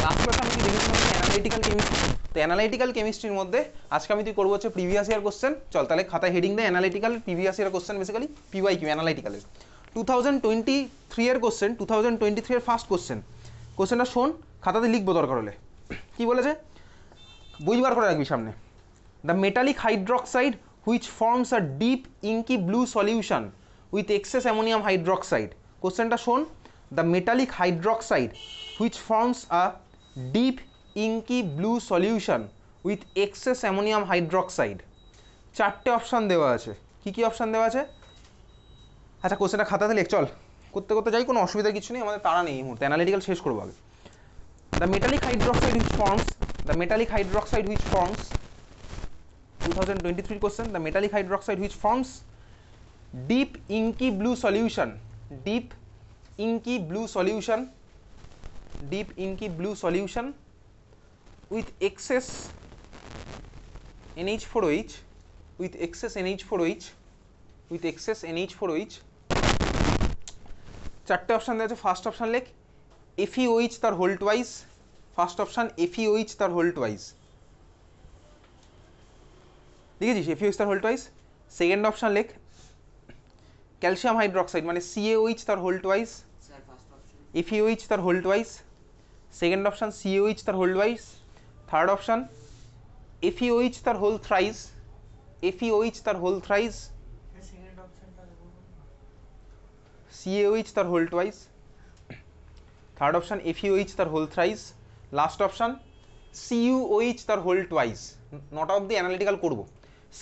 Last ক্লাসে আমি কি দেখেছিলাম অ্যানালাইটিক্যাল কেমিস্ট্রি। তো অ্যানালাইটিক্যাল কেমিস্ট্রির মধ্যে আজকে আমি তুই করবো হচ্ছে প্রিভিয়াস ইয়ার কোশ্চেন। চল তাহলে খাতায় হেডিং দেয় analytical previous year question, basically PYQ অ্যানালাইটিক্যালের 2023 এর কোশ্চেন, 2023 এর ফার্স্ট কোশ্চেন। কোশ্চেনটা শোন, খাতাতে লিখবো দরকার হলে। কি বলেছে বই বার করে রাখবি সামনে। The metallic hydroxide which forms a deep inky blue solution with excess ammonium hydroxide. কোশ্চেনটা শোন, the metallic hydroxide which forms a deep inky blue solution with excess ammonium hydroxide. চারটে অপশান দেওয়া আছে। কি কি অপশান দেওয়া আছে? আচ্ছা কোশ্চেনটা খাতাতে লেখ, চল করতে করতে যাই, কোনো অসুবিধা কিছু নেই, আমাদের তাড়া নেই এই মুহূর্তে, অ্যানালিটিক্যাল শেষ করবো আগে। The metallic hydroxide which forms, the metallic hydroxide which forms 2023 question, the metallic hydroxide which forms deep inky blue solution, deep inky blue solution, deep inky blue solution with excess NH4OH, with excess NH4OH, with excess NH4OH। চারটে option দেওয়া আছে। First option লেখ FeOH তার whole twice, first option FeOH তার whole twice, লিখেছিস FeOH তার whole twice. Second option লেখ calcium hydroxide মানে CaOH তার হোল টুয়াইস, FeOH তার whole twice. Second option CaOH তার whole twice. Third option FeOH তার হোল থ্রাইস, FeOH তার হোল থ্রাইস, CaOH তার whole twice. Third option FeOH তার whole thrice. Last option CuOH তার whole twice. নটা of the analytical করবো।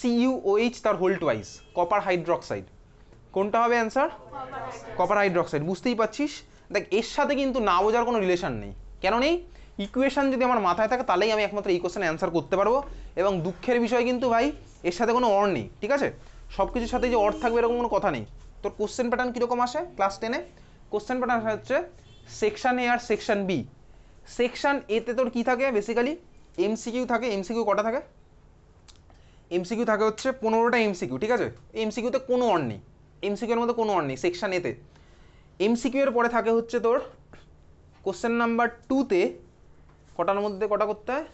CuOH তার whole twice, copper hydroxide. কোনটা হবে অ্যান্সার? Copper hydroxide. বুঝতেই পারছিস, দেখ এর সাথে কিন্তু না বোঝার কোনো রিলেশন নেই। কেন নেই? ইকুয়েশন যদি আমার মাথায় থাকে তাহলেই আমি একমাত্র এই কোশ্চেনে অ্যান্সার করতে পারবো। এবং দুঃখের বিষয় কিন্তু ভাই এর সাথে কোনো অর নেই, ঠিক আছে? সব কিছুর সাথে যে অর থাকবে এরকম কোনো কথা নেই। তোর কোশ্চেন প্যাটার্ন কীরকম আসে ক্লাস 10-এ? কোশ্চেন প্যাটার্ন হচ্ছে সেকশন এ আর সেকশন বি। সেকশন এতে তোর কী থাকে? বেসিক্যালি MCQ থাকে। MCQ কটা থাকে? MCQ থাকে হচ্ছে 15টা MCQ, ঠিক আছে? MCQতে কোনো অর নেই, MCQ এর মধ্যে কোনো অর নেই সেকশন এতে। MCQ এর পরে থাকে হচ্ছে তোর কোশ্চেন নাম্বার 2তে কটার মধ্যে কটা করতে হয়?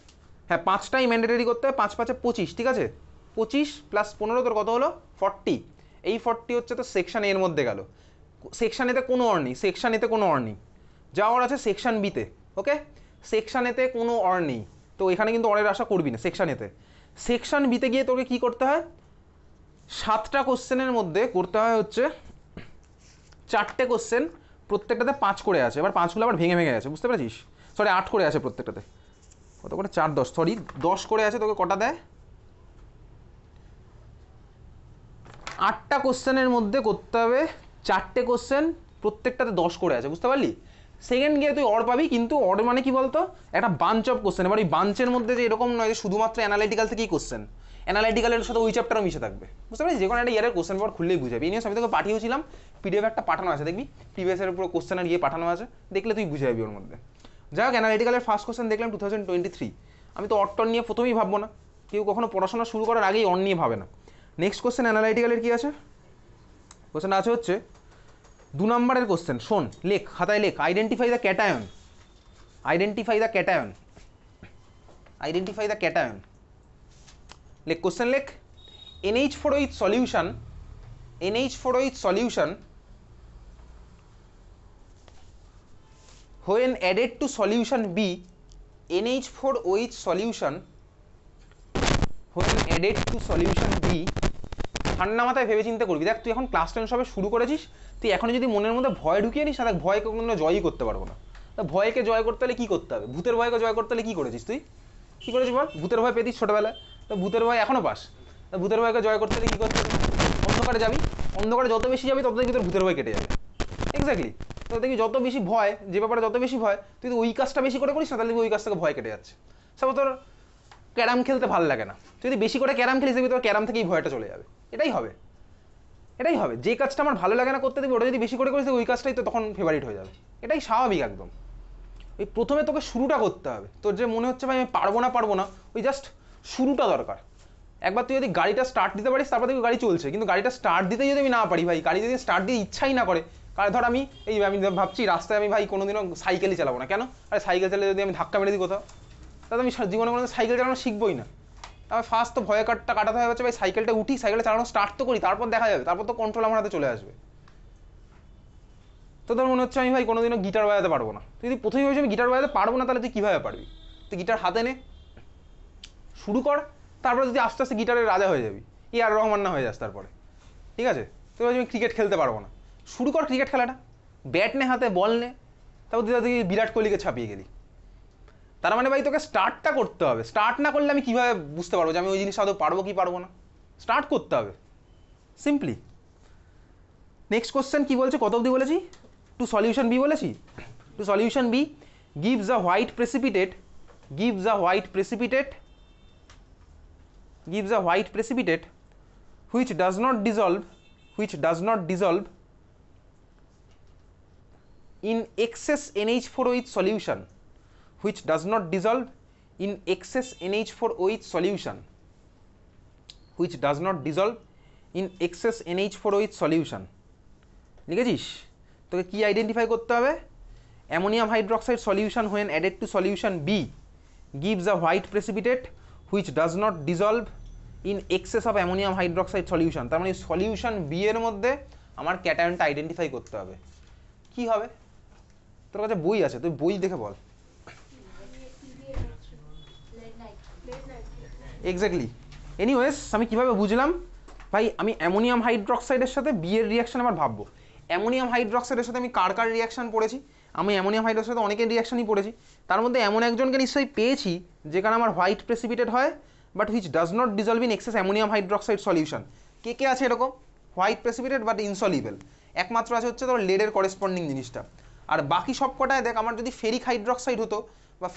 হ্যাঁ 5টাই ম্যান্ডেটরি করতে হয়। 5 5 25, ঠিক আছে? 25 + 15 তোর কত হলো? 40। এই 40 হচ্ছে তো সেকশন এর মধ্যে গেল। সেকশন এতে কোনো অর নেই, সেকশন এতে কোনো অর নেই। যা অর আছে সেকশন বিতে, ওকে? সেকশন এতে কোনো অর নেই, তো এখানে কিন্তু অরের আশা করবি না সেকশন এতে। সেকশন বিতে গিয়ে তোকে কি করতে হয়? 7টা কোশ্চেনের মধ্যে করতে হয় হচ্ছে 4টে কোশ্চেন, প্রত্যেকটাতে 5 করে আছে। এবার 5গুলো আবার ভেঙে ভেঙে আছে, বুঝতে পেরেছিস? সরি 8 করে আছে প্রত্যেকটাতে। কত করে? 4 10, সরি 10 করে আছে। তোকে কটা দেয়? 8টা কোশ্চেনের মধ্যে করতে হবে 4টে কোশ্চেন, প্রত্যেকটাতে 10 করে আছে, বুঝতে পারলি? সেকেন্ড গিয়ে তুই অর পাবি, কিন্তু অর মানে কি বলতো? একটা বাঞ্চ অফ কোশ্চেন। এবার ওই বাঞ্চের মধ্যে যে এরকম নয় যে শুধুমাত্র অ্যানালাইটিক্যাল থেকেই কোশ্চেন, অ্যানালাইটিক্যালের সাথে ওই চ্যাপ্টারও মিশে থাকবে, বুঝতে পারছিস? যে কোনো একটা ইয়ারের কোশ্চেন পেপার খুললেই বুঝাবি। এই নিয়ে আমি তোকে পাঠিয়েছিলাম, PDF একটা পাঠানো আছে, দেখবি প্রিভিয়াসের পুরো কোশ্চেনের গিয়ে পাঠানো আছে, দেখলে তুই বুঝে যাবি ওর মধ্যে। যাই হোক, অ্যানালাইটিক্যালের ফার্স্ট কোশ্চেন দেখলাম 2023। আমি তো অর টর নিয়ে প্রথমেই ভাববো না, কেউ কখনো পড়াশোনা শুরু করার আগেই অর নিয়ে ভাবে না। নেক্সট কোশ্চেন অ্যানালাইটিক্যালের কি আছে? কোশ্চেন আছে হচ্ছে 2 নম্বরের কোশ্চেন। শোন, লেখ খাতায় লেখ, identify the cation, identify the cation, identify the cation. লেখ কোশ্চেন লেখ NH4OH solution, NH4OH solution when added to solution B, NH4OH solution when added to solution B। ঠান্ডা মাথায় ভেবে চিন্তা করবি। দেখ তুই এখন ক্লাস 10 সবে শুরু করেছিস, তুই এখন যদি মনের মধ্যে ভয় ঢুকিয়ে নিস না, দেখ ভয়কে কোনো জয়ই করতে পারবো না। তা ভয়কে জয় করতে হলে কী করতে হবে? ভূতের ভয়কে জয় করতে হলে কী করেছিস তুই? কী করেছিস বল? ভূতের ভয় পেতিস ছোটোবেলায়, তো ভূতের ভয় এখনও পাস। তা ভূতের ভয়কে জয় করতে হলে কী করতে হবে? অন্ধকারে যাবি, অন্ধকারে যত বেশি যাবি তত দেখবি তোর ভূতের ভয় কেটে যাবে। এক্স্যাক্টলি। তো দেখবি যত বেশি ভয়, যে ব্যাপারে যত বেশি ভয়, তুই ওই কাজটা বেশি করে করিস না, তাহলে ওই কাজ থেকে ভয় কেটে যাচ্ছে। সাপোজ তোর ক্যারাম খেলতে ভালো লাগে না, তুই যদি বেশি করে ক্যারাম খেলিস দেখবি তোর ক্যারাম থেকেই ভয়টা চলে যাবে। এটাই হবে, এটাই হবে। যে কাজটা আমার ভালো লাগে না করতে দেবে, ওটা যদি বেশি করে করিস ওই কাজটাই তো তখন ফেভারিট হয়ে যাবে। এটাই স্বাভাবিক একদম। ওই প্রথমে তোকে শুরুটা করতে হবে। তোর যে মনে হচ্ছে ভাই আমি পারবো না, ওই জাস্ট শুরুটা দরকার। একবার তুই যদি গাড়িটা স্টার্ট দিতে পারিস, তারপর দেখবি গাড়ি চলছে। কিন্তু গাড়িটা স্টার্ট দিতে যদি আমি না পারি ভাই, গাড়ি যদি স্টার্ট দিয়ে ইচ্ছাই না করে, কারণ ধর আমি ভাবছি রাস্তায় আমি ভাই কোনোদিনও সাইকেলই চালাবো না, কেন? আরে সাইকেল চালিয়ে যদি আমি ধাক্কা মেরে দিই কোথাও, তাহলে আমি জীবনে কোনো সাইকেল চালানো শিখবোই না। আমি ফার্স্ট তো ভয় কাটাতে হবে হচ্ছে ভাই সাইকেলটা উঠি, সাইকেলটা চালানো স্টার্ট তো করি, তারপর দেখা যাবে, তারপর তো কন্ট্রোল আমার হাতে চলে আসবে। তো তোর মনে হচ্ছে আমি ভাই কোনোদিনও গিটার বাজাতে পারবো না। তুই যদি প্রথমেই ভাবছি আমি গিটার বাজাতে পারবো না, তাহলে তুই কীভাবে পারবি? তুই গিটার হাতে নে, শুরু কর, তারপরে যদি আস্তে আস্তে গিটারের রাজা হয়ে যাবি, আর রহমান না হয়ে যাস তারপরে, ঠিক আছে? তুই ভাবছি আমি ক্রিকেট খেলতে পারবো না, শুরু কর ক্রিকেট খেলাটা, ব্যাট নে হাতে, বল নে, তারপর তুই বিরাট কোহলিকে ছাপিয়ে গেলি। তার মানে ভাই তোকে স্টার্টটা করতে হবে। স্টার্ট না করলে আমি কীভাবে বুঝতে পারবো যে আমি ওই জিনিসটা আদৌ পারবো কি পারবো না? স্টার্ট করতে হবে সিম্পলি। নেক্সট কোশ্চেন কি বলছে, কত অবধি বলেছি? টু সলিউশন বি বলেছি। To solution B, gives a white precipitate which does not dissolve in excess NH4OH solution, which does not dissolve in excess NH4OH solution, which does not dissolve in excess NH4OH solution। লিখেছিস? তোকে কি identify করতে হবে? Ammonium hydroxide solution when added to solution B gives a white precipitate which does not dissolve in excess of ammonium hydroxide solution। তার মানে solution B এর মধ্যে আমার ক্যাটায়নটা identify করতে হবে। কি হবে? তোর কাছে বই আছে, তুই বই দেখে বল। এক্স্যাক্টলি। এনিওয়েজ আমি কিভাবে বুঝলাম ভাই? আমি অ্যামোনিয়াম হাইড্রোক্সাইডের সাথে বি এর রিয়াকশন আমার ভাববো। অ্যামোনিয়াম হাইড্রোক্সাইডের সাথে আমি কার রিয়াকশন পড়েছি? আমি অ্যামোনিয়াম হাইড্রোক্সাইডের সাথে অনেকের রিয়াকশনই পড়েছি। তার মধ্যে এমন একজনকে নিশ্চয়ই পেয়েছি যেখানে আমার হোয়াইট প্রেসিপিটেট হয়, but which does not dissolve in excess ammonium hydroxide solution. কে কে আছে এরকম হোয়াইট প্রেসিপিটেট বাট ইনসলিবল? একমাত্র আছে হচ্ছে তোর লেডের করেসপন্ডিং জিনিসটা। আর বাকি সব কটায় দেখ, আমার যদি ফেরিক হাইড্রোক্সাইড হতো বা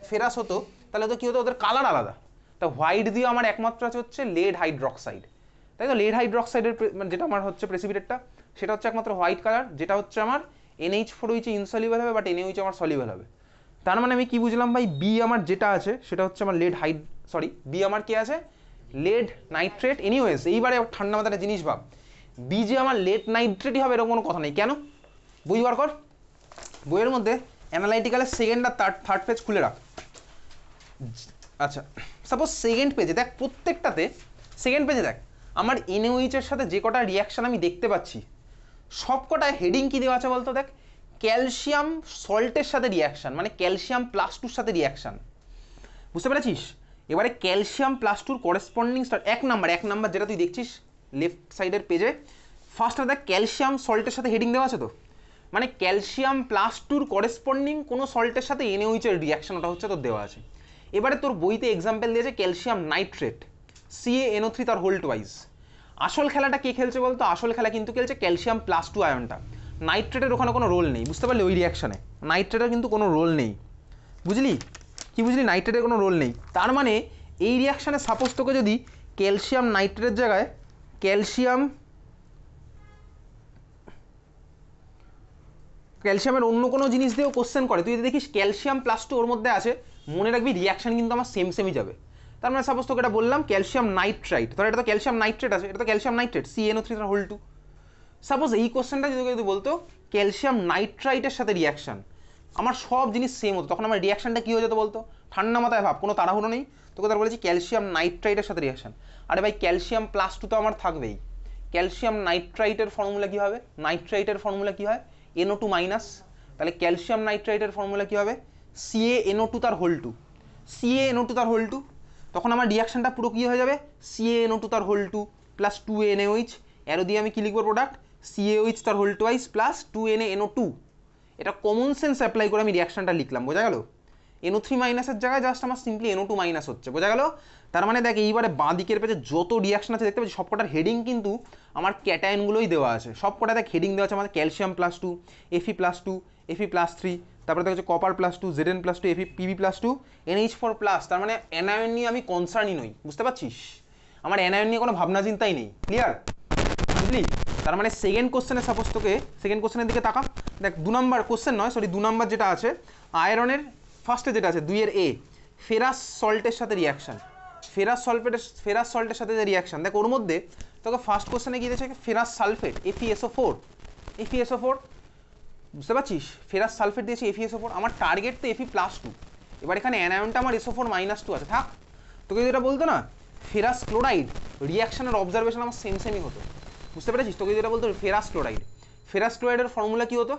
ফেরাস হতো, তাহলে তো কী হতো, ওদের কালার আলাদা। তা হোয়াইট দিয়ে আমার একমাত্র আছে হচ্ছে লেড হাইড্রোক্সাইড, তাই তো? লেড হাইড্রোক্সাইডের যেটা আমার হচ্ছে প্রেসিপিটেটটা, সেটা হচ্ছে একমাত্র হোয়াইট কালার, যেটা হচ্ছে আমার NH4OH ইনসলিবল হবে, বাট NaOH আমার সলিবল হবে। তার মানে আমি কি বুঝলাম ভাই? বি আমার যেটা আছে সেটা হচ্ছে আমার বি আমার কি আছে? Lead nitrate. এনিওয়েজ এইবারে ঠান্ডা মাথায় জিনিস ভাব, বি যে আমার লেড নাইট্রেটই হবে এরকম কোনো কথা নেই। কেন? বই বার কর, বইয়ের মধ্যে অ্যানালাইটিক্যালের সেকেন্ড আর থার্ড পেজ খুলে রাখ। আচ্ছা, সাপোজ সেকেন্ড পেজে দেখ, প্রত্যেকটাতে সেকেন্ড পেজে দেখ আমার NaOH এর সাথে যে কটা রিয়াকশন আমি দেখতে পাচ্ছি, সব কটায় হেডিং কি দেওয়া আছে বলতো? দেখ, ক্যালসিয়াম সল্টের সাথে রিয়াকশন, মানে ক্যালসিয়াম +2 সাথে রিয়াকশন। বুঝতে পেরেছিস? এবারে ক্যালসিয়াম +2 করেসপন্ডিং এক নাম্বার যেটা তুই দেখছিস লেফট সাইডের পেজে, ফার্স্টে দেখ ক্যালসিয়াম সল্টের সাথে হেডিং দেওয়া আছে তো, মানে ক্যালসিয়াম +2 করেসপন্ডিং কোনো সল্টের সাথে NaOH এর রিয়াকশন ওটা হচ্ছে তোর দেওয়া আছে। এবারে তোর বইতে এক্সাম্পল দিয়েছে ক্যালসিয়াম নাইট্রেট CaNO3 তার হোল টুয়াইস। আসল খেলাটা কে খেলছে বলতো? আসল খেলা কিন্তু খেলছে ক্যালসিয়াম +2 আয়নটা। নাইট্রেটের ওখানে কোনো রোল নেই, বুঝতে পারলি? ওই রিয়াকশানে নাইট্রেটের কিন্তু কোনো রোল নেই, বুঝলি? কি বুঝলি? নাইট্রেটের কোনো রোল নেই। তার মানে এই রিয়াকশানে সাপোজ তোকে যদি ক্যালসিয়াম নাইট্রেটের জায়গায় ক্যালসিয়ামের অন্য কোনো জিনিস দিয়েও কোশ্চেন করে, তুই যদি দেখিস ক্যালসিয়াম +2 ওর মধ্যে আছে, মনে রাখবি রিয়াকশান কিন্তু আমার সেমই যাবে। তার মানে সাপোজ তোকে এটা বললাম ক্যালসিয়াম নাইট্রাইট, ধর এটা তো ক্যালসিয়াম নাইট্রেট আছে, এটা তো ক্যালসিয়াম নাইট্রেট CaNO3 তার হোল 2। সাপোজ এই কোশ্চেনটা যদি বলতো ক্যালসিয়াম নাইট্রাইটের সাথে রিয়াকশন, আমার সব জিনিস সেম হতো, তখন আমার রিয়াকশনটা কী হয়ে যেত বলতো? ঠান্ডা মাথায় ভাব, কোনো তাড়াহুড়ো নেই। তোকে তার বলেছি ক্যালসিয়াম নাইট্রাইটের সাথে রিয়াকশন, আরে ভাই ক্যালসিয়াম +2 তো আমার থাকবেই। ক্যালসিয়াম নাইট্রাইটের ফর্মুলা কী হবে? নাইট্রাইটের ফর্মুলা কী হয়? NO2-। তাহলে ক্যালসিয়াম নাইট্রাইটের ফর্মুলা কী হবে? CaNO2 তার হোল 2, CaNO2 তার হোল 2। তখন আমার রিয়াকশনটা পুরো কী হয়ে যাবে? CaNO2 তার হোল 2 + 2NaOH, অ্যারো দিয়ে আমি কী লিখবো? প্রোডাক্ট CaOH তার হোল টুয়াইস + 2NaNO2। এটা কমন সেন্স অ্যাপ্লাই করে আমি রিয়াকশনটা লিখলাম, বোঝা গেল? NO3- এর জায়গায় জাস্ট আমার সিম্পলি NO2- হচ্ছে, বোঝা গেল? তার মানে দেখ এইবারে বাঁ দিকের পেজে যত রিয়াকশন আছে দেখতে পাচ্ছি, সবকটার হেডিং কিন্তু আমার ক্যাটায়নগুলোই দেওয়া আছে। সবকটা দেখ হেডিং দেওয়া আছে আমাদের ক্যালসিয়াম +2, Fe+2, Fe+3, তারপরে দেখা যাচ্ছে কপার +2, Zn+2, Pb+2, NH4+। তার মানে অ্যানায়ন নিয়ে আমি কনসার্নই নই, বুঝতে পারছিস? আমার অ্যানায়ন নিয়ে কোনো ভাবনা চিন্তাই নেই। ক্লিয়ার? বুঝলি? তার মানে সেকেন্ড কোশ্চেনে সাপোজ তোকে সেকেন্ড কোশ্চেনের দিকে তাকা, দেখ 2 নম্বর কোশ্চেন নয়, সরি 2 নম্বর যেটা আছে আয়রনের ফার্স্টে যেটা আছে 2 এর A, ফেরাস সল্টের সাথে রিয়াকশন, ফেরাস সল্টের সাথে যে রিয়াকশন, দেখ ওর মধ্যে তোকে ফার্স্ট কোশ্চেনে গিয়ে দিয়েছে ফেরাস সালফেট FeSO4, FeSO4, বুঝতে পারছিস? ফেরাস সালফেট দিয়েছি FeSO4, আমার টার্গেট তো Fe+2। এবার এখানে অ্যানায়নটা আমার SO4-2 আছে, থাক। তোকে যেটা বলতো না ফেরাস ক্লোরাইড রিয়াকশনের অবজারভেশন আমার সেমই হতো, বুঝতে পেরেছিস? তোকে যেটা বলতো ফেরাস ক্লোরাইডের ফর্মুলা কি হতো?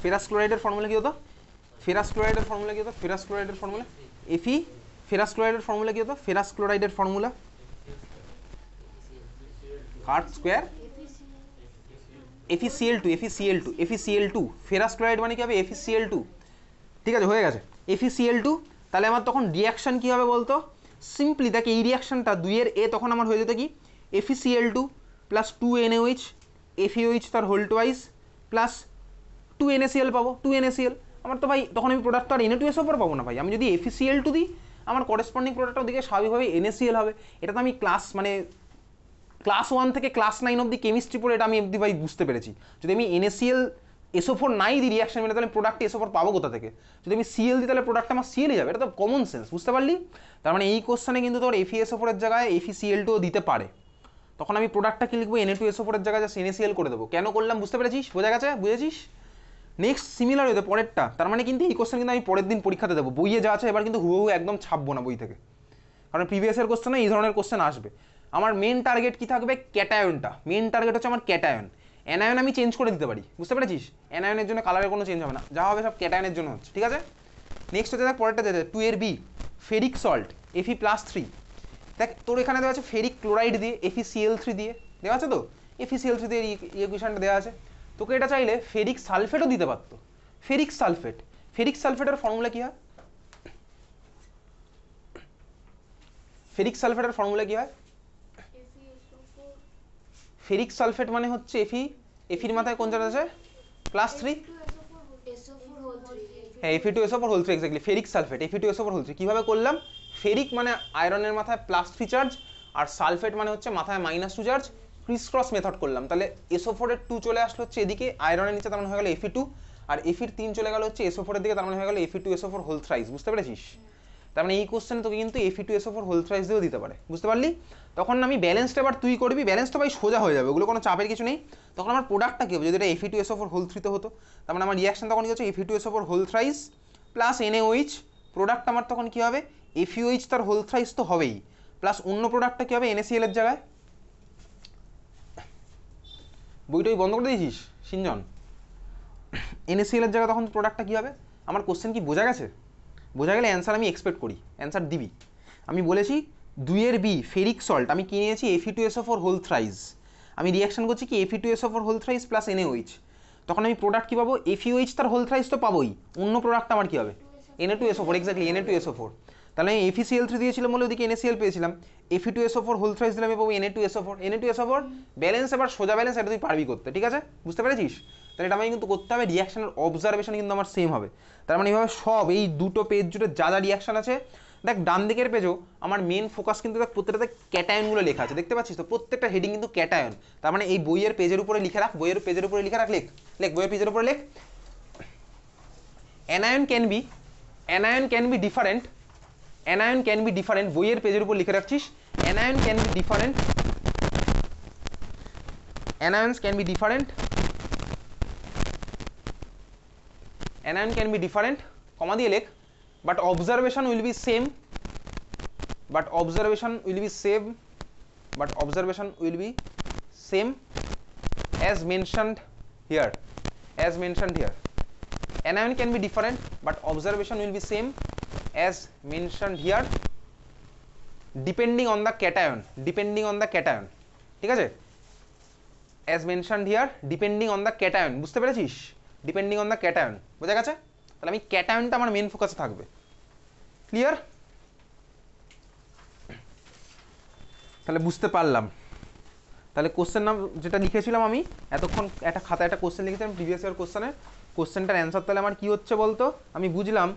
ফেরাস ক্লোরাইডের ফর্মুলা কি হতো? ফেরাস ক্লোরাইডের ফর্মুলা কি হতো? ফেরাস ক্লোরাইডের ফর্মুলা কার্ট স্কোয়ার FeCl2 ফেরাস ক্লোরাইড মানে কি হবে? FeCl2, ঠিক আছে, হয়ে গেছে FeCl2। তাহলে আমার তখন রিয়াকশন কি হবে বলতো? সিম্পলি দেখ, এই রিয়াকশনটা 2 এ তখন আমার হয়ে যেত কি FeCl2 প্লাস 2NaOH, FeOH তার হোল টুয়াইস প্লাস 2NaCl পাবো, 2NaCl। আমার তো ভাই তখন আমি প্রোডাক্ট তো আর Na2SO4 পাবো না ভাই। আমি যদি FeCl2 দিই আমার করেসপন্ডিং প্রোডাক্টটা ওদিকে স্বাভাবিকভাবে NaCl হবে। এটা তো আমি ক্লাস 1 থেকে ক্লাস 9 অব্দি কেমিস্ট্রি পড়ে এটা আমি অব্দি ভাই বুঝতে পেরেছি। যদি আমি NaCl/SO4 নাই দিই রিয়াকশন মেনে, তাহলে প্রোডাক্টে SO4 পাবো কোথা থেকে? যদি আমি Cl দিই তাহলে প্রোডাক্ট আমার Cl যাবে। এটা তো কমন সেন্স, বুঝতে পারলি? তার মানে এই কোশ্চেনে কিন্তু তোর FeSO4 এর জায়গায় FeCl2 দিতে পারে। তখন আমি প্রোডাক্টটা কি লিখবো? Na2SO4 এর জায়গায় জাস্ট NaCl করে দেবো। কেন করলাম বুঝতে পেরেছিস? বোঝা গেছে? বুঝেছিস? নেক্সট সিমিলার হতে পরেরটা, তার মানে কিন্তু এই কোশ্চেন কিন্তু আমি পরের দিন পরীক্ষাতে দেবো। বইয়ে যা আছে এবার কিন্তু হুবহু একদম ছাপবো না বই থেকে, কারণ প্রিভিয়াস ইয়ার কোশ্চেনে এই ধরনের কোশ্চেন আসবে। আমার মেন টার্গেট কি থাকবে? ক্যাটায়নটা। মেন টার্গেট হচ্ছে আমার ক্যাটায়ন। অ্যানায়ন আমি চেঞ্জ করে দিতে পারি, বুঝতে পেরেছিস? অ্যানায়নের জন্য কালারের কোনো চেঞ্জ হবে না, যা হবে সব ক্যাটায়নের জন্য হচ্ছে, ঠিক আছে? নেক্সট হচ্ছে দেখ পরেরটা দেখ 2 বি ফেরিক সল্ট Fe+3। দেখ তোর এখানে দেওয়া আছে ফেরিক ক্লোরাইড দিয়ে FeCl3 দিয়ে দেওয়া আছে, তো FeCl3 দিয়ে ইকুয়েশনটা দেওয়া আছে। তোকে এটা চাইলে ফেরিক সালফেটও দিতে পারতো। ফেরিক সালফেটের ফর্মুলা কি হয়? ফেরিক সালফেটের মানে হচ্ছে এফির মাথায় কোন চার্জ আছে? +3। হ্যাঁ, Fe2SO4 exactly, ferric sulphate Fe2SO4। কিভাবে করলাম? ফেরিক মানে আয়রনের মাথায় +3 চার্জ, আর সালফেট মানে হচ্ছে মাথায় -2 চার্জ। ক্রিস ক্রস মেথড করলাম, তাহলে SO4 এর 2 চলে আসলো হচ্ছে এদিকে আয়রনের নিচে, তার মানে হয়ে গেল Fe2, আর Feর 3 চলে গেল হচ্ছে SO4 এর দিকে, তার মানে হয়ে গেল Fe2SO4 বুঝতে পেরেছিস? তার মানে এই কোশ্চেনে তোকে কিন্তু Fe2SO4 দিয়েও দিতে পারে, বুঝতে পারলি? তখন আমি ব্যালেন্সটা এবার তুই করবি, ব্যালেন্স তো ভাই সোজা হয়ে যাবে, ওগুলো কোনো চাপের কিছু নেই। তখন আমার প্রোডাক্টটা কি হবে? যদি এটা Fe2SO4 তে হতো, তার মানে আমার রিয়াকশন তখন কি হচ্ছে? Fe2SO4 plus NaOH। প্রোডাক্ট আমার তখন কি হবে? FeOH তার হোল থ্রাইস তো হবেই, প্লাস অন্য প্রোডাক্টটা কি হবে? NaCl এর জায়গায়। বইটা বন্ধ করে দিয়েছিস সিনজন? NaCl এর জায়গায় তখন প্রোডাক্টটা কি হবে? আমার কোশ্চেন কি বোঝা গেছে? বোঝা গেলে অ্যান্সার আমি এক্সপেক্ট করি, অ্যান্সার দিবি। আমি বলেছি 2 বি ফেরিক সল্ট আমি কি নিয়েছি? Fe2SO4 আমি রিয়াকশন করছি কি Fe2SO4 প্লাস NaOH। তখন আমি প্রোডাক্ট কি পাবো? FeOH তার হোল থ্রাইস তো পাবোই, অন্য প্রোডাক্ট আমার কি হবে? Na2SO4, exactly Na2SO4। তাহলে আমি FeCl3 দিয়েছিলাম বলে ওদিকে NaCl পেয়েছিলাম, Fe2SO4 দিলে আমি পাবো Na2SO4। ব্যালেন্স এবার সোজা ব্যালেন্স, এটা তুই পারবি করতে, ঠিক আছে? বুঝতে পেরেছিস? তাহলে এটা আমাকে কিন্তু করতে হবে, রিয়াকশনের অবজারভেশন কিন্তু আমার সেম হবে। তার মানে এইভাবে সব এই দুটো পেজ জুড়ে যা যা রিয়াকশন আছে, দেখ ডান দিকের পেজও আমার মেন ফোকাস কিন্তু দেখ প্রত্যেকটাতে ক্যাটায়নগুলো লেখা আছে, দেখতে পাচ্ছিস তো? প্রত্যেকটা হেডিং কিন্তু ক্যাটায়ন। তার মানে এই বইয়ের পেজের উপরে লিখে রাখ, বইয়ের পেজের উপরে লিখে রাখ, লেখ বইয়ের পেজের উপরে লেখ, anion can be different। বইয়ের পেজের উপর লিখে রাখছিস anions can be different, কমা দিয়ে লেখ, but observation will be same as mentioned here, anion can be different but observation will be same as mentioned here depending on the cation, ঠিক আছে? as mentioned here depending on the cation, বুঝতে পেরেছিস? depending on the cation, বোঝা গেছে? তাহলে আমি ক্যাটায়নটা আমার main ফোকাসে থাকবে, ক্লিয়ার? তাহলে বুঝতে পারলাম। তাহলে কোশ্চেন নাম যেটা লিখেছিলাম আমি এতক্ষণ, একটা খাতায় একটা কোশ্চেন লিখেছিলাম প্রিভিয়াস ইয়ার কোশ্চেনটার অ্যান্সার তাহলে আমার কি হচ্ছে বলতো? আমি বুঝলাম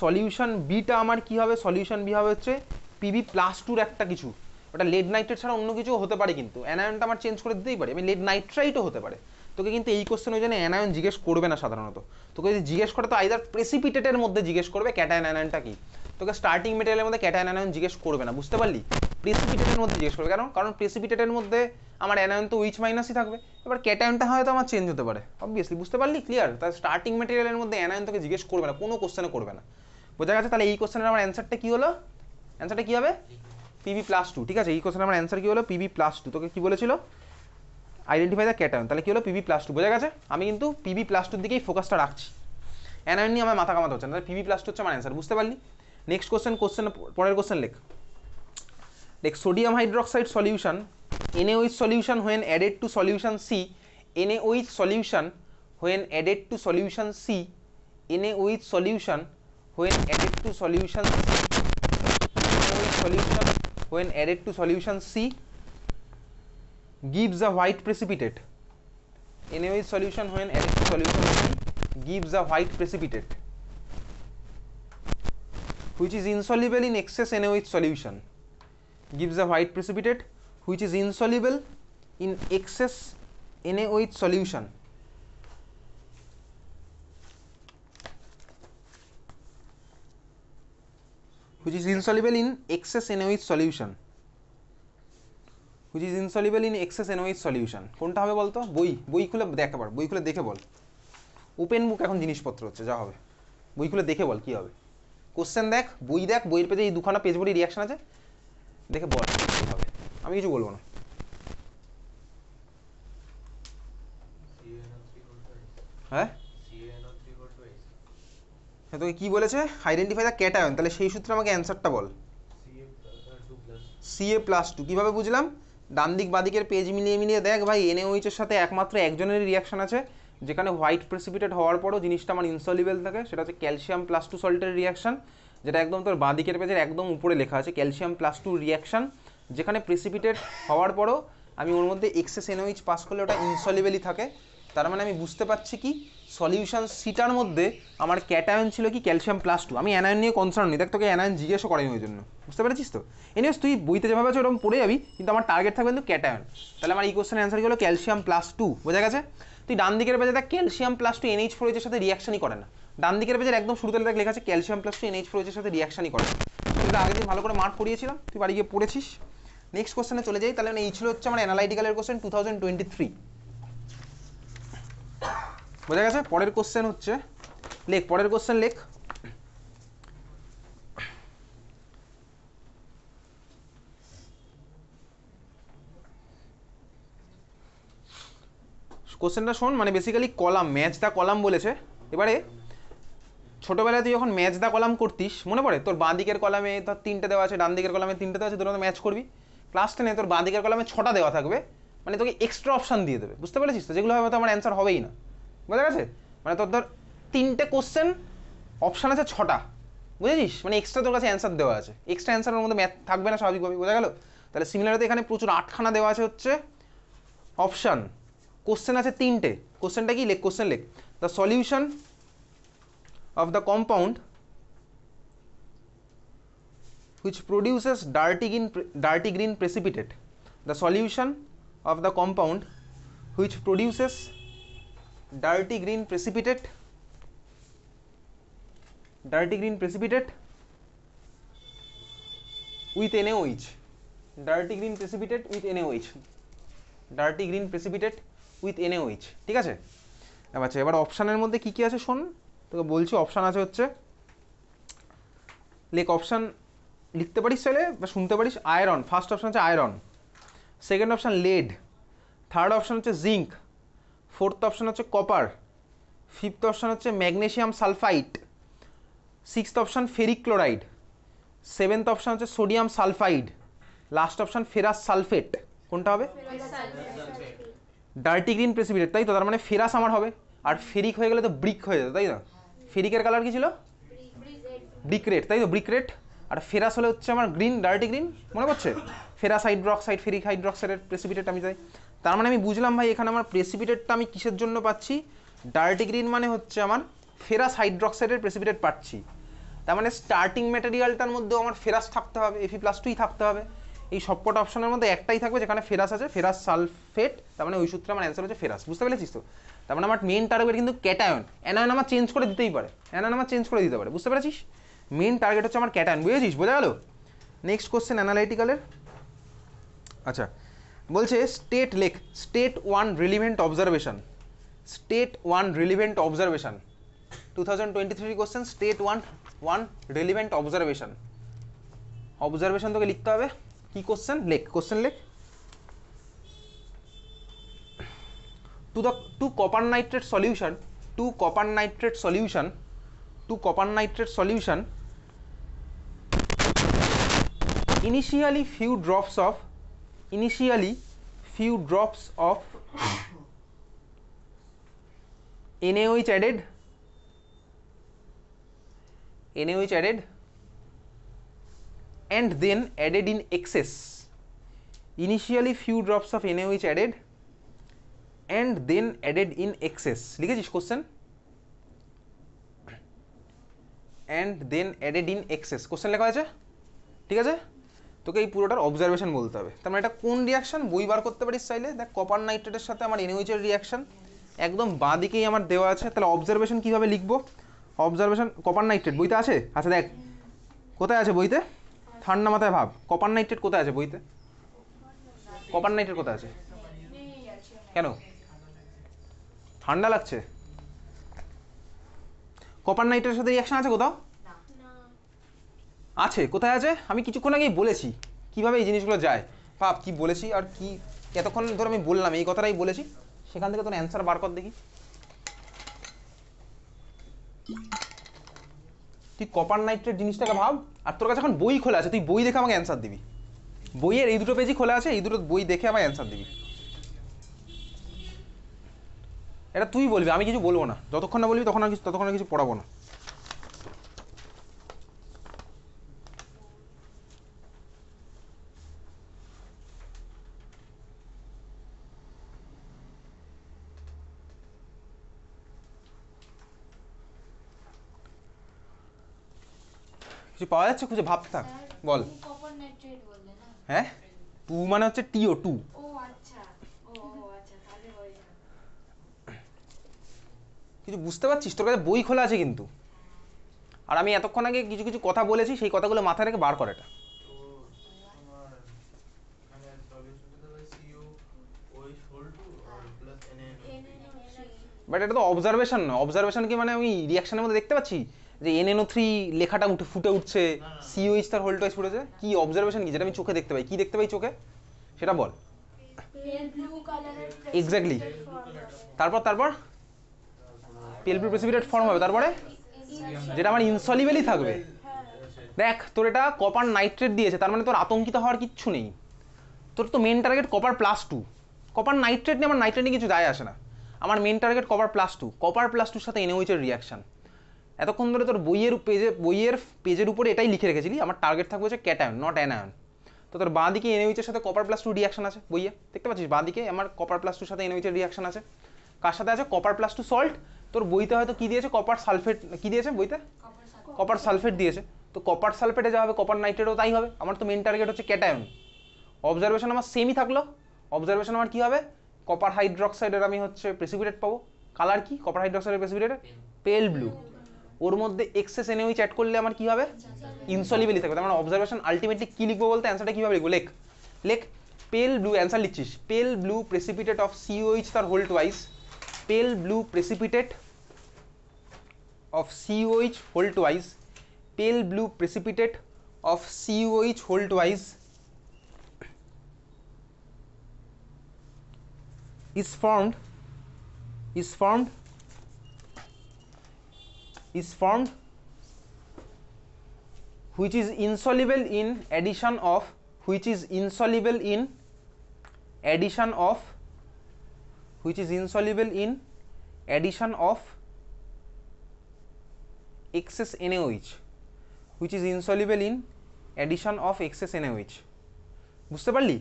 সলিউশন বিটা আমার কি হবে? সলিউশন বি হবে হচ্ছে Pb+2 একটা কিছু, ওটা লেড নাইট্রেট ছাড়া অন্য কিছু হতে পারে, কিন্তু অ্যানায়নটা আমার চেঞ্জ করে দিতেই পারে, আমি লেড নাইট্রাইটও হতে পারে। তোকে কিন্তু এই কোশ্চেন ওই জন্য অ্যানায়ন জিজ্ঞেস করবে না সাধারণত, তোকে যদি জিজ্ঞেস করে তো আইদার প্রেসিপিটেটের মধ্যে জিজ্ঞেস করবে ক্যাটায়ন অ্যানায়নটা কি, তোকে স্টার্টিং মেটেরিয়ালের মধ্যে ক্যাটায়ন অ্যানায়ন জিজ্ঞেস করবে না, বুঝতে পারলি? প্রেসিপিটেটের মধ্যে জিজ্ঞেস করবে। কেন? কারণ প্রেসিপিটেটের মধ্যে আমার অ্যানায়ন তো OH মাইনাসই থাকবে, এবার ক্যাটায়নটা হয়তো আমার চেঞ্জ হতে পারে, অবভিয়াসলি। বুঝতে পারলি? ক্লিয়ার? তার স্টার্টিং ম্যাটেরিয়ালের মধ্যে অ্যানায়ন তোকে জিজ্ঞেস করবে না, কোনো কোশ্চেনে করবে না। বোঝা গেছে? তাহলে এই কোশ্চেনের আমার অ্যান্সারটা কি হলো? অ্যান্সারটা কি হবে? PB+2। ঠিক আছে, এই কোশ্চেনের আমার অ্যান্সার কি হলো? PB+2। তোকে কি বলেছিল? Identify the cation. তাহলে কি হলো? PB+2। বোঝা গেছে? আমি কিন্তু PB+2 দিকেই ফোকাসটা রাখছি, অ্যানায়ন নিয়ে আমার মাথা কামাতে হচ্ছে না। তাহলে PB+2 হচ্ছে আমার অ্যান্সার। বুঝতে পারলি? নেক্সট কোশ্চেন, পরের কোশ্চেন লেখ। Sodium hydroxide solution NaOH solution when added to solution C, NaOH solution when added to solution C, NaOH solution when added to solution C, NaOH solution when added to solution C gives a white precipitate. NaOH solution when added to solution C gives a white precipitate which is insoluble in excess NaOH solution. Gives a white precipitate which is insoluble in excess NaOH solution. Which is insoluble in excess NaOH solution. Which is insoluble in excess NaOH solution. কোনটা হবে বলতো? বই খুলে দেখ, একবার বই খুলে দেখে বল। ওপেন বুক এখন জিনিসপত্র হচ্ছে, যা হবে বই খুলে দেখে বল কি হবে। কোশ্চেন দেখ, বই দেখ, বইয়ের পেজে এই দুখানা পেজ ভরি রিয়াকশন আছে, দেখে বল কি হবে। আমি কিছু বলবো না। হ্যাঁ, তোকে কি বলেছে? Identify the cation. তাহলে সেই সূত্রে আমাকে অ্যান্সারটা বল। Ca+2 কিভাবে বুঝলাম? ডান দিক বাদিকের পেজ মিলিয়ে মিলিয়ে দেখ ভাই, NaOH এর সাথে একমাত্র একজনের রিয়াকশন আছে যেখানে হোয়াইট প্রেসিপিটেট হওয়ার পরও জিনিসটা আমার ইনসলিবল থাকে, সেটা হচ্ছে ক্যালসিয়াম+2 সল্টের রিয়াকশন, যেটা একদম তোর বাদিকের পেজের একদম উপরে লেখা আছে, ক্যালসিয়াম+2 রিয়াকশন, যেখানে প্রেসিপিটেট হওয়ার পরও আমি ওর মধ্যে এক্সেস NaOH পাস করলে ওটা ইনসলিবলই থাকে। তার মানে আমি বুঝতে পারছি কি, সলিউশন সিটার মধ্যে আমার ক্যাটায়ন ছিল কি ক্যালসিয়াম+2। আমি অ্যানায়ন নিয়ে কনসার্ন নেই, দেখ তোকে অ্যানায়ন জিজ্ঞেসও করেনি ওই জন্য। বুঝতে পেরেছিস তো? এনিওয়েজ তুই বইতে যেভাবে আছে ওরকম পড়ে যাবি, কিন্তু আমার টার্গেট থাকবে কিন্তু ক্যাটায়ন। তাহলে আমার এই কোশ্চেনের অ্যান্সার হলো ক্যালসিয়াম+2। বোঝা গেছে? তুই ডান দিকের পেজে দেখ, ক্যালসিয়াম+2 NH4OH এর সাথে রিয়াকশনই করে না। ডান দিকের পেজের একদম শুরুতে দেখ লেখা আছে ক্যালসিয়াম+2 NH4OH এর সাথে রিয়াকশনই করে না। তুই আগের দিন ভালো করে মার্ক করিয়েছিলাম, তুই বাড়ি গিয়ে পড়েছিস। নেক্সট কোশ্চেনে চলে যাই। তাহলে এই ছিল হচ্ছে আমার অ্যানালাইটিক্যালের কোশ্চেন 2023। বোঝা গেছে? পরের কোশ্চেন হচ্ছে লেখ, পরের কোশ্চেন লেখ। কোশ্চেনটা শোন, মানে বেসিক্যালি কলাম, ম্যাচ দা কলাম বলেছে। এবারে ছোটবেলায় তুই যখন ম্যাচ দা কলাম করতিস, মনে পড়ে? তোর বাঁ দিকের কলামে তোর 3টে দেওয়া আছে, ডান দিকের কলামে 3টে দেওয়া আছে, তোর ম্যাচ করবি। ক্লাস 10-এ তোর বাঁ দিকের কলামে 6টা দেওয়া থাকবে, মানে তোকে এক্সট্রা অপশান দিয়ে দেবে। বুঝতে পেরেছিস তো? যেগুলো হয়তো আমার অ্যান্সার হবেই না। বোঝা গেছে? মানে তোর ধর 3টে কোশ্চেন, অপশান আছে 6টা, বুঝেছিস? মানে এক্সট্রা তোর কাছে অ্যান্সার দেওয়া আছে, এক্সট্রা অ্যান্সারের মধ্যে ম্যাথ থাকবে না স্বাভাবিকভাবে। বোঝা গেল? তাহলে সিমিলারতে এখানে প্রচুর 8খানা দেওয়া আছে হচ্ছে অপশান, কোশ্চেন আছে 3টে। কোশ্চেনটা কি? লেখ, কোশ্চেন লেখ। The solution of the compound which produces dirty green precipitate. The solution of the compound which produces dirty green precipitate with NaOH. Dirty green precipitate with NaOH. Dirty green precipitate with NaOH. ঠিক আছে? আচ্ছা, এবার অপশানের মধ্যে কি কি আছে শোন, তোকে বলছি। অপশান আছে হচ্ছে, লেখ অপশান, লিখতে পারিস চাইলে বা শুনতে পারিস। আয়রন, ফার্স্ট অপশান হচ্ছে iron. Second option lead. Third option হচ্ছে জিঙ্ক। ফোর্থ অপশান হচ্ছে কপার। ফিফথ অপশান হচ্ছে magnesium sulphide. Sixth option ferric chloride. Seventh option হচ্ছে sodium sulphide. Last option ferrous sulphate. কোনটা হবে? ডার্টি গ্রিন প্রেসিপিটেট, তাই তো? তার মানে ফেরাস আমার হবে, আর ফেরিক হয়ে গেলে তো ব্রিক হয়ে যেত, তাই না? ফেরিকের কালার কি ছিল? ব্রিক রেড, তাই তো? Brick red. আর ফেরাস হলে হচ্ছে আমার গ্রিন, ডার্টি গ্রিন। মনে পড়ছে? ফেরাস হাইড্রক্সাইড, ফেরিক হাইড্রক্সাইডের প্রেসিপিটেট আমি যাই। তার মানে আমি বুঝলাম ভাই, এখানে আমার প্রেসিপিটেটটা আমি কিসের জন্য পাচ্ছি? ডার্টি গ্রিন মানে হচ্ছে আমার ফেরাস হাইড্রক্সাইডের প্রেসিপিটেট পাচ্ছি। তার মানে স্টার্টিং ম্যাটেরিয়ালটার মধ্যেও আমার ফেরাস থাকতে হবে, Fe+2ই থাকতে হবে। এই সবকটা অপশনের মধ্যে একটাই থাকবে যেখানে ফেরাস আছে, ফেরাস সালফেট। তার মানে ওই সূত্রে আমার অ্যান্সার হচ্ছে ফেরাস। বুঝতে পেরেছিস তো? তার মানে আমার মেন টার্গেট কিন্তু ক্যাটায়ন। অ্যানায়ন আমার চেঞ্জ করে দিতেই পারে, অ্যানায়ন আমার চেঞ্জ করে দিতে পারে। বুঝতে পেরেছিস? মেন টার্গেট হচ্ছে আমার ক্যাটায়ন। বুঝেছিস? বোঝা গেল? নেক্সট কোশ্চেন অ্যানালাইটিক্যালের। আচ্ছা, বলছে state one relevant observation, state one relevant observation 2023 question, state one relevant observation. Observation তোকে লিখতে হবে, কি কোশ্চেন লেখ, কোশ্চেন লেখ। To copper nitrate solution, to copper nitrate solution, to copper nitrate solution, initially few drops of NaOH added, NaOH added and then added in excess, initially few drops of NaOH added and then added in excess, লিখেছিস question, and then added in excess question লেখা আছে, ঠিক আছে। তোকে এই পুরোটার observation বলতে হবে। তার মানে এটা কোন রিয়াকশন, বই বার করতে পারিস চাইলে, দেখ কপার নাইট্রেটের সাথে আমার NaOH এর রিয়াকশন একদম বাঁ দিকেই আমার দেওয়া আছে। তাহলে অবজারভেশন কীভাবে লিখবো, অবজারভেশন কপার নাইট্রেট বইতে আছে, আচ্ছা দেখ কোথায় আছে বইতে, ঠান্ডা মাথায় ভাব, কপার নাইট্রেট কোথায় আছে বইতে, কপার নাইট্রেট কোথায় আছে, কেন ঠান্ডা লাগছে, কপার নাইট্রেটের সাথে রিয়াকশন আছে কোথাও, আছে কোথায় আছে, আমি কিছুক্ষণ আগেই বলেছি কিভাবে এই জিনিসগুলো যায়, ভাব কি বলেছি আর কি এতক্ষণ ধরে আমি বললাম, এই কথাটাই বলেছি, সেখান থেকে তোর অ্যান্সার বার কর দেখি। তুই কপার নাইট্রেট জিনিসটাকে ভাব, আর তোর কাছে এখন বই খোলা আছে, তুই বই দেখে আমাকে অ্যান্সার দিবি, বইয়ের এই দুটো পেজই খোলা আছে, এই দুটো বই দেখে আমাকে অ্যান্সার দিবি। এটা তুই বলবি, আমি কিছু বলবো না, যতক্ষণ না বলবি ততক্ষণ আর কিছু পড়াবো না। কিছু পাওয়া যাচ্ছে, খুঁজে ভাবতে থাক, বল। হ্যাঁ, টু মানে হচ্ছে টিও টু, কিছু বুঝতে পারছিস, তোর কাছে বই খোলা আছে কিন্তু, আর আমি এতক্ষণ আগে কিছু কিছু কথা বলেছি, সেই কথাগুলো মাথায় রেখে বার কর এটা। বাট এটা তো অবজারভেশন নয়, অবজারভেশন কি মানে আমি রিয়াকশনের মধ্যে দেখতে পাচ্ছি যে NNO3 লেখাটা ফুটে উঠছে, COH তার হোল টয়েস ফুটেছে, কি অবজারভেশন কি যেটা আমি চোখে দেখতে পাই, কি দেখতে পাই চোখে সেটা বল। এক্স্যাক্টলি, তারপর পেল ব্লু প্রেসিপিটেট ফর্ম হবে, তারপরে যেটা আমার ইনসলিবেলই থাকবে। দেখ তোর এটা কপার নাইট্রেট দিয়েছে, তার মানে তোর আতঙ্কিত হওয়ার কিচ্ছু নেই, তোর তো main target copper +2, copper nitrate নিয়ে আমার নাইট্রেট নিয়ে কিছু যায় আসে না, আমার মেন টার্গেট কপার +2, কপার +2 সাথে NaOH এর রিয়াকশন। এতক্ষণ ধরে তোর বইয়ের পেজের উপরে এটাই লিখে রেখেছিলি, আমার টার্গেট থাকবে হচ্ছে ক্যাটায়ন নট অ্যানায়ন। তো তোর বাঁ দিকে NaOH এর সাথে কপার +2 রিয়াকশন আছে বইয়ে, দেখতে পাচ্ছিস বাঁ দিকে আমার কপার +2 সাথে NaOH এর রিয়াকশন আছে, কার সাথে আছে, কপার +2 সল্ট। তোর বইতে হয়তো কি দিয়েছে, কপার সালফেট, কি দিয়েছে বইতে, কপার সালফেট দিয়েছে, তো কপার সালফেটে যা হবে কপার নাইট্রেটও তাই হবে, আমার তো মেন টার্গেট হচ্ছে ক্যাটায়ন। অবজারভেশন আমার সেমই থাকলো, অবজারভেশন আমার কি হবে, কপার হাইড্রক্সাইডের আমি হচ্ছে প্রেসিপিটেট পাবো, কালার কি কপার হাইড্রক্সাইডের প্রেসিপিটেট পেল ব্লু, ওর মধ্যে এক্সেস NaOH অ্যাড করলে আমার কি হবে, ইনসলিবেলি থাকবে। তার মানে অবজারভেশন আলটিমেটলি কি লিখবো বলতে, অ্যান্সারটা কিভাবে লিখবো, লেখ পেল ব্লু, অ্যান্সার লিখছিস, pale blue precipitate of COH তার whole twice, pale blue precipitate of COH whole twice, pale blue precipitate of COH whole twice is formed which is insoluble in addition of excess NaOH, বুঝতে পারলি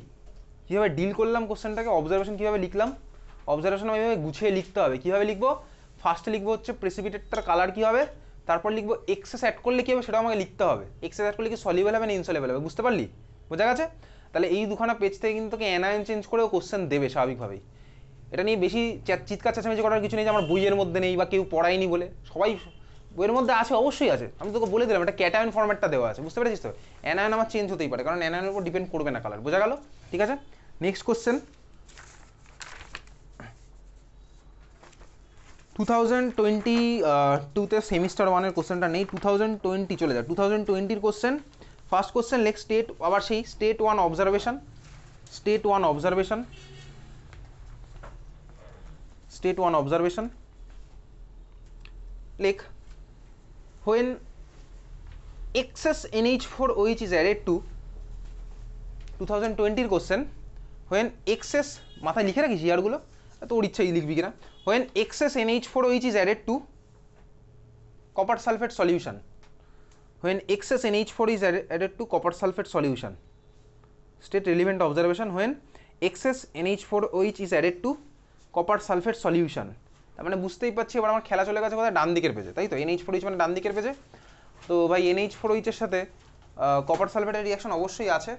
কীভাবে deal করলাম কোশ্চেনটাকে, observation কীভাবে লিখলাম, observation আমি এভাবে গুছিয়ে লিখতে হবে। কীভাবে লিখবো, ফার্স্টে লিখবো হচ্ছে প্রেসিপিটেটটার কালার কী হবে, তারপর লিখবো এক্সেস অ্যাড করলে কী হবে সেটাও আমাকে লিখতে হবে, এক্সেস অ্যাড করলে কি সলিবল হবে না ইনসলিবল হবে, বুঝতে পারলি, বোঝা গেছে। তাহলে এই দুখানা পেজ থেকে কিন্তু তোকে অ্যানায়ন চেঞ্জ করেও কোশ্চেন দেবে স্বাভাবিকভাবেই, এটা নিয়ে বেশি চিৎকার চেঁচামেচি করার কিছু নেই যে আমার বইয়ের মধ্যে নেই বা কেউ পড়ায়নি বলে, সবাই বইয়ের মধ্যে আছে, অবশ্যই আছে, আমি তোকে বলে দিলাম এটা ক্যাটায়ন ফরম্যাটটা দেওয়া আছে, বুঝতে পেরেছিস তো? অ্যানায়ন আমার চেঞ্জ হতেই পারে, কারণ অ্যানায়নের উপর ডিপেন্ড করবে না কালার, বোঝা গেল? ঠিক আছে, নেক্সট কোশ্চেন। 2022 সেমিস্টার ওয়ানের কোশ্চেনটা নেই, 2020 চলে যায়, 2020-র কোশ্চেন। ফার্স্ট কোশ্চেন লেখ স্টেট, আবার সেই state one observation, state one observation, state one observation লেখ। when excess NH4OH is added to 2020-র কোশ্চেন, when excess, মাথায় লিখে রাখিস ইয়ারগুলো, তোর ইচ্ছা লিখবি কিনা। when excess NH4OH is added to copper sulfate solution, when excess NH4 is added to copper sulfate solution, state relevant observation when excess NH4OH is added to copper sulfate solution। তার মানে বুঝতেই পারছি এবার আমার খেলা চলে গেছে কোথায়, ডান দিকের পেজে, তাই তো? NH4OH মানে ডান দিকের পেজে, তো ভাই NH4OH এর সাথে কপার সালফেটের রিয়াকশন অবশ্যই আছে,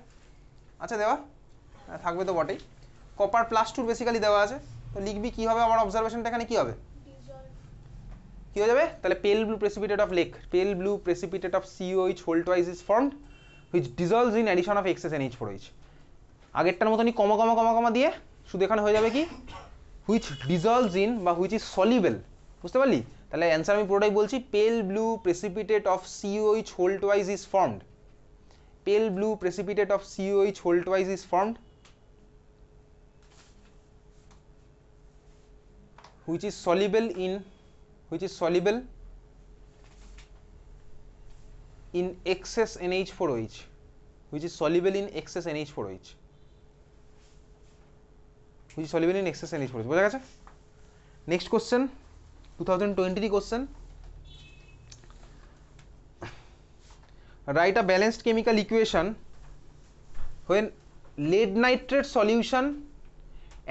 আচ্ছা দেওয়া থাকবে তো বটেই। কপার +2 বেসিক্যালি দেওয়া আছে, তো লিখবি কী হবে আমার অবজারভেশনটা, এখানে কী হবে, কী হয়ে যাবে তাহলে? Pale blue precipitate of lake, pale blue precipitate of COH whole twice is formed which dissolves in addition of excess NH4OH। আগেরটার মতনই কমা কমা কমা কমা দিয়ে শুধু এখানে হয়ে যাবে কি, হুইচ ডিজলভস ইন বা হুইচ ইজ সলিবেল, বুঝতে পারলি? তাহলে অ্যান্সার আমি পুরোটাই বলছি, pale blue precipitate of COH whole twice is formed, pale blue precipitate of COH whole twice is formed which is soluble in excess NH4OH, which is soluble in excess NH4OH, which is soluble in excess NH4OH, বোঝা গেছে? Next question, 2020 question. write a balanced chemical equation when lead nitrate solution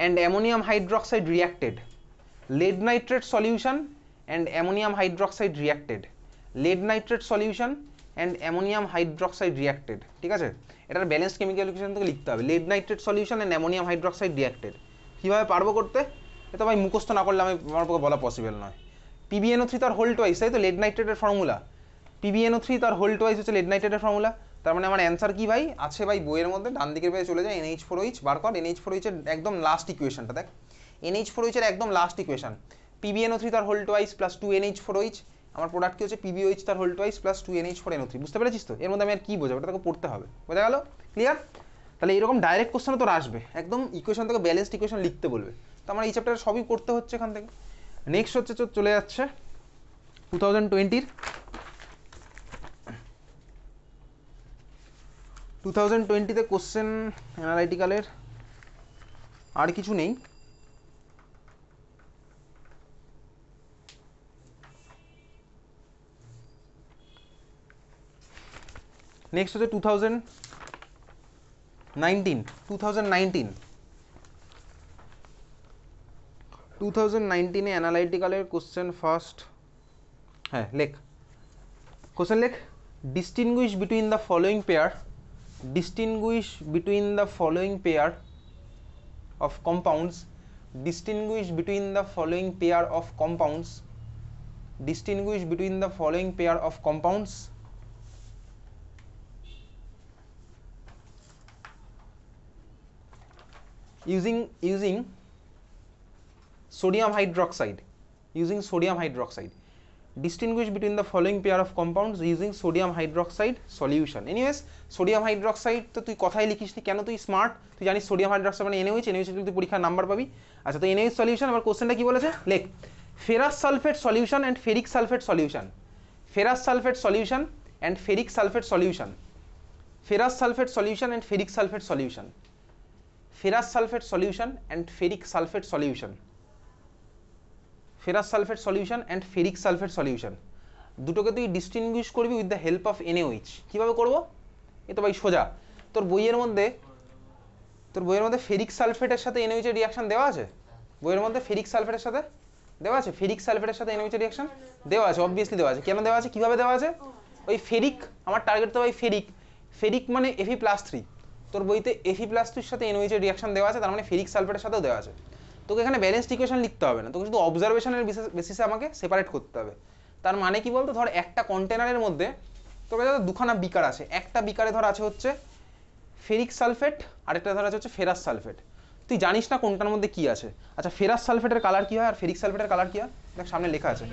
and ammonium hydroxide reacted, lead nitrate solution and ammonium hydroxide reacted, lead nitrate solution and ammonium hydroxide reacted, ঠিক আছে? এটার balance chemical equation থেকে লিখতে হবে, lead nitrate solution and ammonium hydroxide reacted। কীভাবে পারবো করতে, এটা ভাই মুখস্থ না করলে আমার পক্ষে বলা পসিবল নয়। PbNO3 তার হোল টুয়াইস, তাই তো লিড নাইট্রেটের ফর্মুলা, PbNO3 তার হোল টুয়াইস হচ্ছে লিড নাইট্রেটের ফর্মুলা। তার মানে আমার অ্যান্সার কি ভাই আছে ভাই বইয়ের মধ্যে, ডান দিকের পেজে চলে যায়, NH4OH বার কর, NH4OH এর একদম লাস্ট ইকুয়েশনটা দেখ, NH4OH এর একদম লাস্ট ইকুয়েশন, PbNO3 তার হোল টুয়াইস প্লাস 2NH4OH, আমার প্রোডাক্ট কি হচ্ছে PbOH তার হোল টুয়াইস প্লাস 2NH4NO3, বুঝতে পেরেছিস তো? এর মধ্যে আমি আর কি বোঝাবো, এটা তোকে পড়তে হবে, বোঝা গেল? ক্লিয়ার? তাহলে এরকম ডাইরেক্ট কোশ্চেন তোর আসবে, একদম ইকুয়েশন থেকে ব্যালেন্সড ইকুয়েশন লিখতে বলবে, তো আমার এই চ্যাপ্টারে সবই করতে হচ্ছে এখান থেকে। নেক্সট হচ্ছে চলে যাচ্ছে 2020-র 2020-তে কোশ্চেন অ্যানালাইটিক্যালের আর কিছু নেই। নেক্সট হচ্ছে 2019-এ অ্যানালাইটিক্যালের কোশ্চেন ফার্স্ট, হ্যাঁ লেখ কোশ্চেন লেখ, distinguish between the following pair, distinguish between the following pair of compounds, distinguish between the following pair of compounds, distinguish between the following pair of compounds using sodium hydroxide, using sodium hydroxide, distinguish between the following pair of compounds using sodium hydroxide solution। Anyways sodium hydroxide তো তুই কথাই লিখিস নি, কেন? তুই smart, তুই জানিস sodium hydroxide মানে NaOH, NaOH তুই পরীক্ষার নাম্বার পাবি। আচ্ছা, তো NaOH সলিউশন, আবার কোশ্চেনটা কি বলেছে লেখ, ferrous sulphate solution and ferric sulphate solution, ferrous sulphate solution and ferric sulphate solution, ferrous sulphate solution and ferric sulphate solution, ferrous sulphate solution and ferric sulphate solution, ferrous sulphate solution and ferric sulphate solution, দুটোকে তুই distinguished করবি with the help of NaOH। কীভাবে করবো? এ তো ভাই সোজা, তোর বইয়ের মধ্যে ফেরিক সালফেটের সাথে NaOH এর রিয়াকশন দেওয়া আছে, বইয়ের মধ্যে ফেরিক সালফেটের সাথে দেওয়া আছে, ফেরিক সালফেটের সাথে NaOH এর রিয়াকশন দেওয়া আছে, অবভিয়াসলি দেওয়া আছে। কেন দেওয়া আছে, কীভাবে দেওয়া আছে? ওই ফেরিক, আমার টার্গেট তো ভাই ফেরিক, ফেরিক মানে Fe+3, তোর বইতে Fe+3 সাথে NaOH এর রিয়াকশন দেওয়া আছে, তার মানে ফেরিক সালফেটের সাথেও দেওয়া আছে। তোকে এখানে ব্যালেন্সড ইকুয়েশন লিখতে হবে না, তোকে শুধু অবজারভেশনের বেসিসে আমাকে সেপারেট করতে হবে। তার মানে কি বলতো, ধর একটা কন্টেনারের মধ্যে তোর কাছে দুখানা বিকার আছে, একটা বিকারে ধর আছে হচ্ছে ফেরিক সালফেট, আরেকটা ধর আছে হচ্ছে ফেরাস সালফেট। তুই জানিস না কোনটার মধ্যে কি আছে। আচ্ছা, ফেরাস সালফেটের কালার কি হয় আর ফেরিক সালফেটের কালার কি হয়? দেখ সামনে লেখা আছে।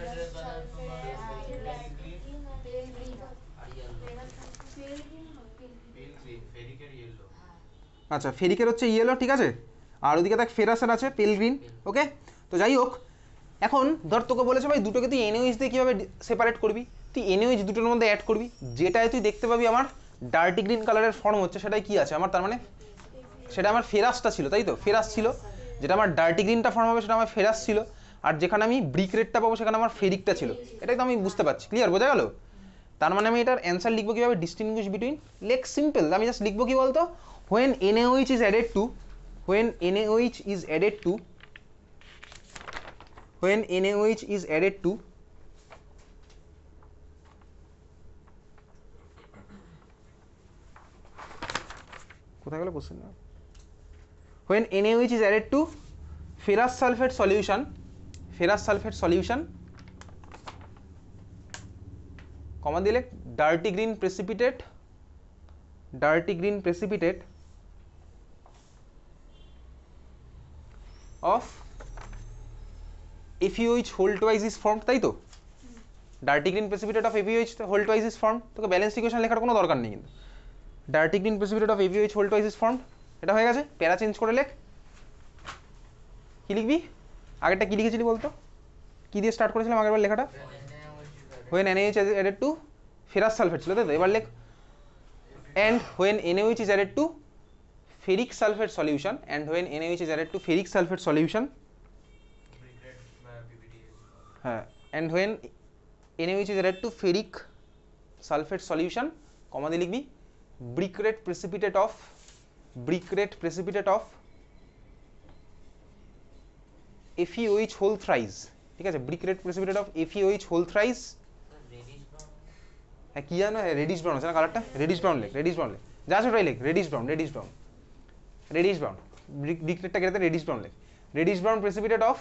আচ্ছা, ফেরিকের হচ্ছে ইয়েলো, ঠিক আছে, আর ওদিকে দেখ ফেরাসের আছে পেল গ্রিন। ওকে, তো যাই হোক, এখন ধর তোকে বলেছে ভাই দুটোকে তুই এনওএইচ দিয়ে কীভাবে সেপারেট করবি। তুই এনওএইচ দুটোর মধ্যে অ্যাড করবি, যেটায় তুই দেখতে পাবি আমার ডার্টি গ্রিন কালারের ফর্ম হচ্ছে, সেটাই কি আছে আমার, তার মানে সেটা আমার ফেরাসটা ছিল, তাই তো? ফেরাস ছিল, যেটা আমার ডার্টি গ্রিনটা ফর্ম হবে সেটা আমার ফেরাস ছিল, আর যেখানে আমি ব্রিক রেডটা পাবো সেখানে আমার ফেরিকটা ছিল। এটাই তো আমি বুঝতে পারছি, ক্লিয়ার, বোঝা গেল? তার মানে আমি এটার অ্যান্সার লিখবো কীভাবে, ডিস্টিংগুইশ বিটুইন, লেখ সিম্পল, আমি জাস্ট লিখবো কি বলতো, when NaOH is added to, when NaOH is added to, when NaOH is added to কোথায় গেল question? when NaOH is added to ferrous sulfate solution, ferrous sulfate solution, কমা দিলে dirty green precipitate, dirty green precipitate of FeOH whole twice is formed, তাই তো? Dirty green precipitate of FeOH whole twice is formed। তোকে balance equation লেখার কোনো দরকার নেই কিন্তু, dirty green precipitate of FeOH whole twice is formed, এটা হয়ে গেছে। প্যারা চেঞ্জ করে লেখ, কি লিখবি? আগেরটা কি লিখেছিলি বলতো, কি দিয়ে স্টার্ট করেছিলাম আগেরবার লেখাটা? when NaOH is added to ferrous sulfate ছিল, তাই তো? এবার লেখ and when NaOH is added to ferric sulfate solution, and when NaOH is added to ferric sulfate solution, হ্যাঁ, and when NaOH is added to ferric sulfate solution, কমা দিয়ে লিখবি brick red precipitate of, brick red precipitate of FeOH whole thrice, ঠিক আছে, brick red precipitate of FeOH whole thrice, হ্যাঁ কি জানো, radish brown আছে না কালারটা, রেডিশ ব্রাউন লেখ, রেডিশ ব্রাউন লেখ, যা আছে ওটাই লেখ, reddish brown, reddish brown, reddish brown, brick রেডটা কেটে রেডিশ ব্রাউন লেখ, reddish brown precipitate of,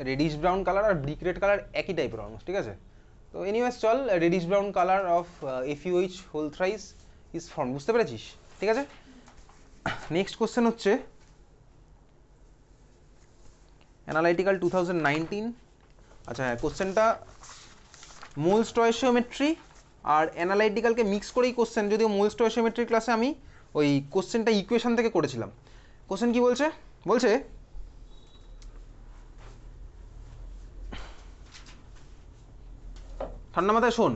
reddish brown colour আর ব্রিক রেড কালার একই টাইপের অলমোস্ট, ঠিক আছে? তো এনিওয়েজ চল, reddish brown colour of FeOH whole thrice is form, বুঝতে পেরেছিস? ঠিক আছে, নেক্সট কোশ্চেন হচ্ছে অ্যানালাইটিক্যাল 2019। আচ্ছা হ্যাঁ, কোশ্চেনটা মোল স্টয়সিওমেট্রি আর অ্যানালাইটিক্যালকে মিক্স করেই কোশ্চেন, যদিও মোল স্টয়সিওমেট্রি ক্লাসে আমি ওই কোশ্চেনটা ইকুয়েশন থেকে করেছিলাম। কোশ্চেন কি বলছে, বলছে ঠান্ডা মাথায় শোন,